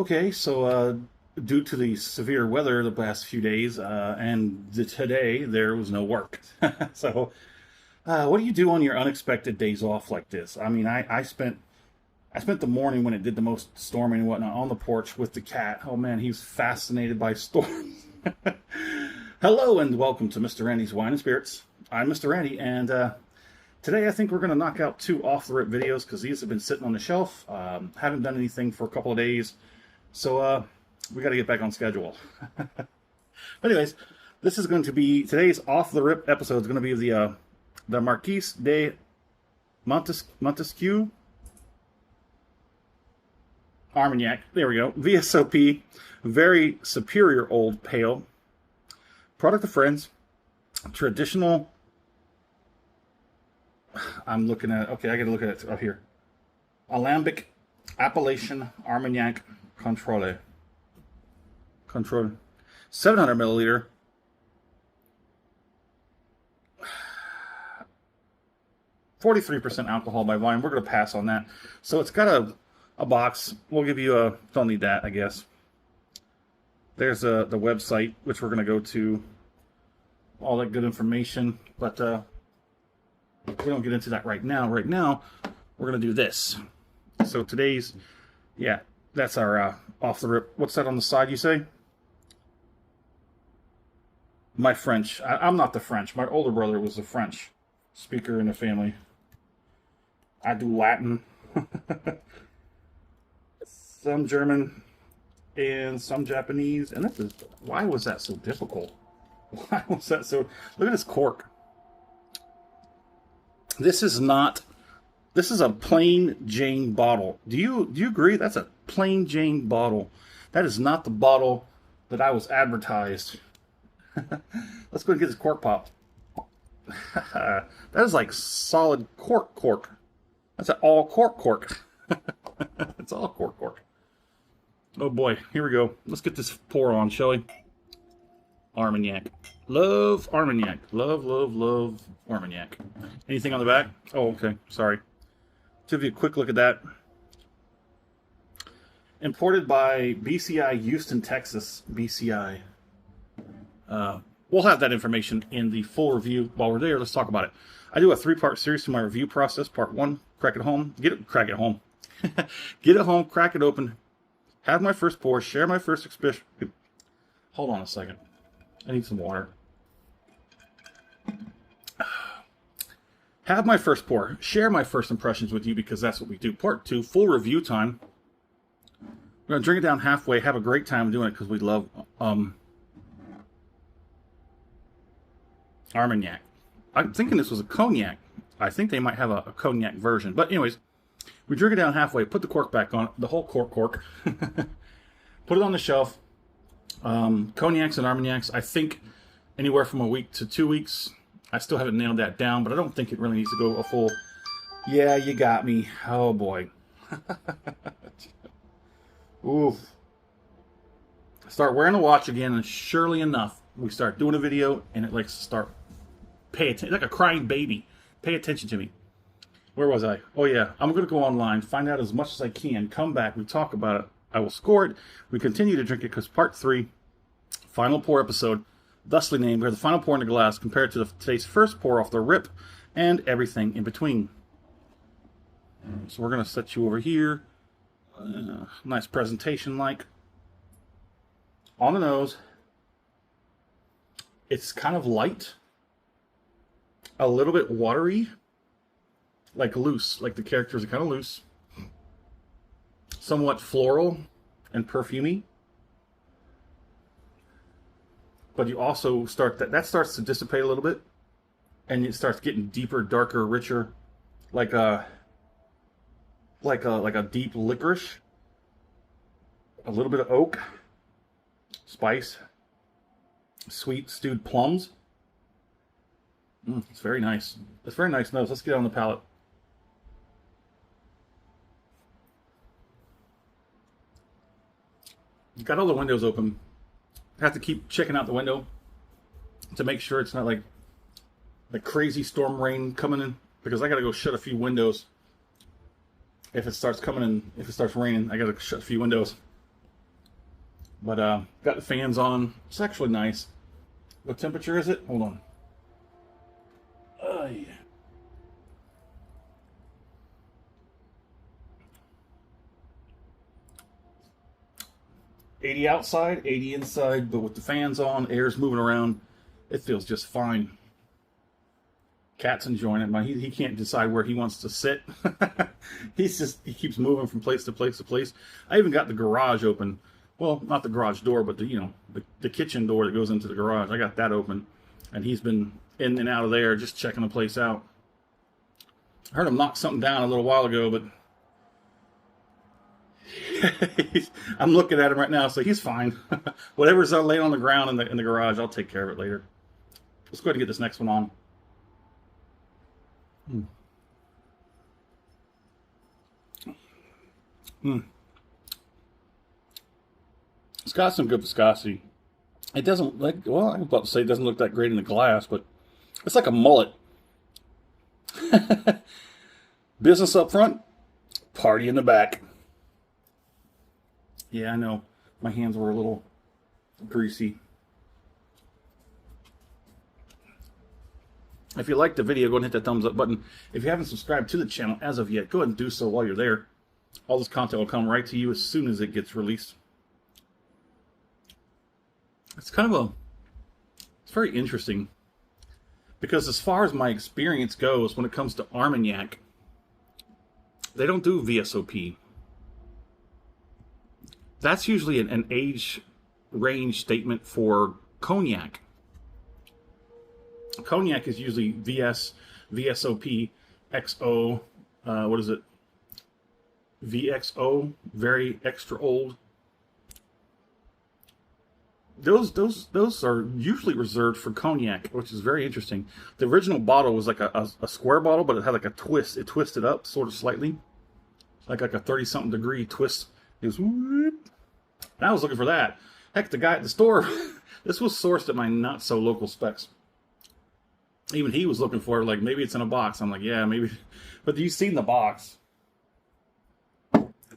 Okay, so due to the severe weather the past few days and today, there was no work. So, what do you do on your unexpected days off like this? I mean, I spent the morning when it did the most storming and whatnot on the porch with the cat. Oh man, he was fascinated by storms. Hello and welcome to Mr. Randy's Wine and Spirits. I'm Mr. Randy, and today I think we're going to knock out 2 off-the-rip videos because these have been sitting on the shelf. Haven't done anything for a couple of days, so we got to get back on schedule. But anyways, this is going to be today's off-the-rip episode. Is going to be the Marquis de Montesquiou Armagnac. There we go. VSOP, very superior old pale. Product of Friends, traditional. I'm looking at, okay, I gotta look at it up here. Alambic Appellation Armagnac Controle. 700 milliliter. (43% alcohol by volume. We're gonna pass on that. So it's got a box. We'll give you a, don't need that, I guess. There's the website, which we're gonna go to. All that good information, but we don't get into that right now. Right now, we're going to do this. So today's, yeah, that's our off the rip. What's that on the side, you say? My French. I'm not the French. My older brother was the French speaker in the family. I do Latin. Some German and some Japanese. And this is, why was that so difficult? Why was that so? Look at this cork. This is not. This is a plain Jane bottle. Do you agree? That's a plain Jane bottle. That is not the bottle that I was advertised. Let's go and get this cork popped. That is like solid cork. That's an all cork. It's all cork. Oh boy, here we go. Let's get this pour on, shall we? Armagnac. Love Armagnac. Love Armagnac. Anything on the back? Oh, okay. Sorry. Give you a quick look at that. Imported by BCI Houston, Texas. BCI. We'll have that information in the full review. While we're there, let's talk about it. I do a 3-part series to my review process. Part 1, crack it home. Crack it home. Get it home, crack it open. Have my first pour. Share my first experience. Hold on a second. I need some water. Have my first pour. Share my first impressions with you because that's what we do. Part 2, full review time. We're going to drink it down halfway. Have a great time doing it because we love Armagnac. I'm thinking this was a cognac. I think they might have a cognac version. But anyways, we drink it down halfway. Put the cork back on. The whole cork. Put it on the shelf. Cognacs and Armagnacs, I think anywhere from a week to 2 weeks. I still haven't nailed that down, but I don't think it really needs to go a full. Yeah, you got me. Oh boy. Oof. Start wearing the watch again, and surely enough, we start doing a video, and it likes to start pay attention, like a crying baby. Pay attention to me. Where was I? Oh yeah, I'm gonna go online, find out as much as I can, come back, we talk about it. I will score it. We continue to drink it because part 3, final pour episode, thusly named, where the final pour in the glass compared to today's first pour off the rip and everything in between. So we're going to set you over here. Nice presentation like. On the nose. It's kind of light. A little bit watery. Like loose. Like the characters are kind of loose. Somewhat floral and perfumey, but you also start that starts to dissipate a little bit, and it starts getting deeper, darker, richer, like a deep licorice, a little bit of oak, spice, sweet stewed plums. It's very nice. It's very nice nose. Let's get on the palate. Got all the windows open. Have to keep checking out the window to make sure it's not like crazy storm rain coming in, because I gotta go shut a few windows if it starts coming in. If it starts raining, I gotta shut a few windows. But got the fans on. It's actually nice. What temperature is it? Hold on. Yeah. 80 outside, 80 inside, but with the fans on, air's moving around, it feels just fine. Cat's enjoying it. He can't decide where he wants to sit. He keeps moving from place to place to place. I even got the garage open. Well, not the garage door, but the kitchen door that goes into the garage. I got that open, and he's been in and out of there just checking the place out. I heard him knock something down a little while ago, but I'm looking at him right now, so he's fine. Whatever's laying on the ground in the garage, I'll take care of it later. Let's go ahead and get this next one on. It's got some good viscosity. It doesn't like, well, I'm about to say it doesn't look that great in the glass, but it's like a mullet. Business up front, party in the back. Yeah, I know. My hands were a little greasy. If you liked the video, go ahead and hit that thumbs up button. If you haven't subscribed to the channel as of yet, go ahead and do so while you're there. All this content will come right to you as soon as it gets released. It's very interesting. Because as far as my experience goes, when it comes to Armagnac, they don't do VSOP. That's usually an age range statement for cognac. Cognac is usually VSOP, XO, what is it? VXO, very extra old. Those are usually reserved for cognac, which is very interesting. The original bottle was like a square bottle, but it had like a twist. It twisted up sort of slightly, like a 30-something degree twist. It was whoop. And I was looking for that. Heck, the guy at the store, this was sourced at my not so local Specs. Even he was looking for it, like maybe it's in a box. I'm like, yeah, maybe. But you've seen the box.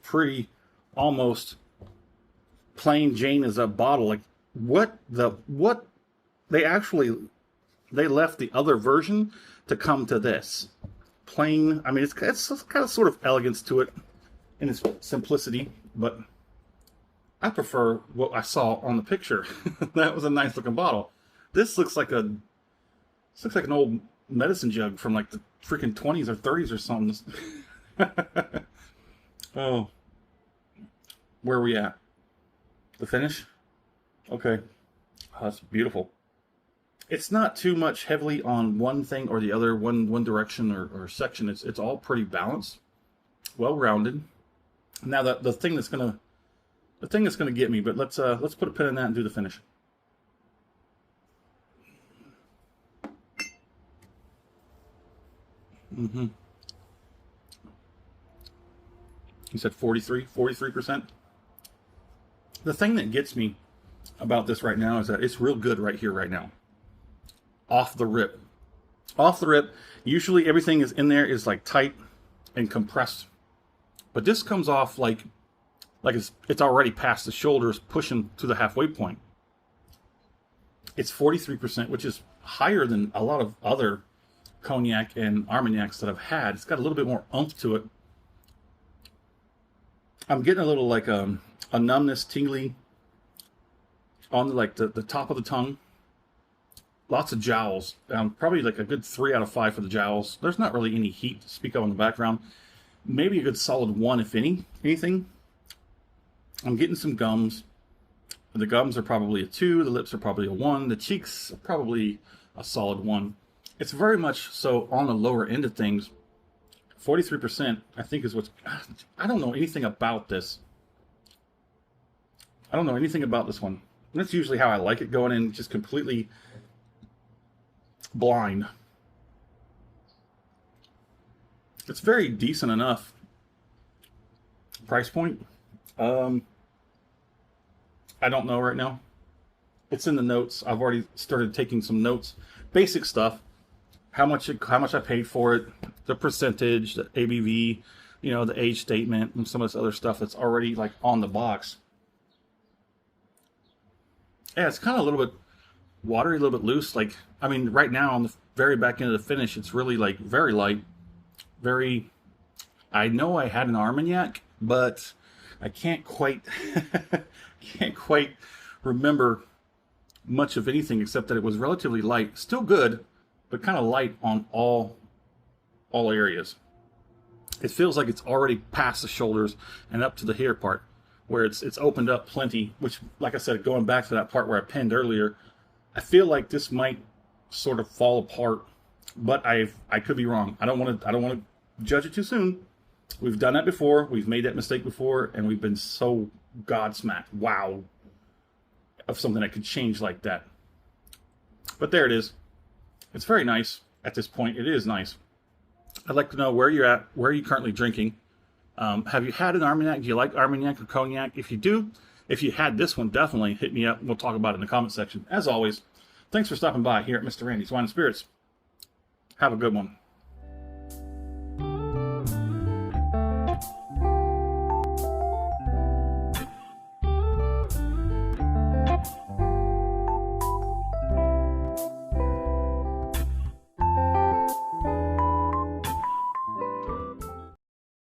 Pretty, almost plain Jane as a bottle. Like what they left the other version to come to this plain. I mean, it's kind of sort of elegance to it in its simplicity, but I prefer what I saw on the picture. That was a nice looking bottle. This looks like an old medicine jug from like the freaking 20s or 30s or something. Oh, where are we at? The finish? Okay. Oh, that's beautiful. It's not too much heavily on one thing or the other, one direction or section. It's all pretty balanced, well rounded. Now the thing that's gonna get me, but let's put a pin in that and do the finish. You said 43%. The thing that gets me about this right now is that it's real good right here, right now. Off the rip. Off the rip, usually everything is in there is like tight and compressed. But this comes off like it's already past the shoulders, pushing to the halfway point. It's 43%, which is higher than a lot of other cognac and Armagnacs that I've had. It's got a little bit more oomph to it. I'm getting a little like a numbness, tingly on like the top of the tongue. Lots of jowls. Probably like a good 3 out of 5 for the jowls. There's not really any heat to speak of in the background. Maybe a good solid 1, if anything. I'm getting some gums. The gums are probably a 2. The lips are probably a 1. The cheeks are probably a solid 1. It's very much so on the lower end of things. 43%, I think, is what's... I don't know anything about this. I don't know anything about this one. That's usually how I like it, going in just completely blind. It's very decent enough. Price point? I don't know right now. It's in the notes. I've already started taking some notes. Basic stuff. How much I paid for it, the percentage, the ABV, the age statement, and some of this other stuff that's already like on the box. Yeah, it's kind of a little bit watery, a little bit loose. Like, I mean, right now on the very back end of the finish, it's really like very light, very. I know I had an Armagnac, but I can't quite can't quite remember much of anything except that it was relatively light, still good, but kind of light on all areas. It feels like it's already past the shoulders and up to the hair part, where it's opened up plenty. Which, like I said, going back to that part where I pinned earlier, I feel like this might sort of fall apart, but I could be wrong. I don't want to judge it too soon. We've done that before. We've made that mistake before, and we've been so godsmacked. Wow, of something that could change like that. But there it is. It's very nice at this point. It is nice. I'd like to know where you're at. Where are you currently drinking? Have you had an Armagnac? Do you like Armagnac or Cognac? If you do, if you had this one, definitely hit me up. We'll talk about it in the comment section. As always, thanks for stopping by here at Mr. Randy's Wine and Spirits. Have a good one.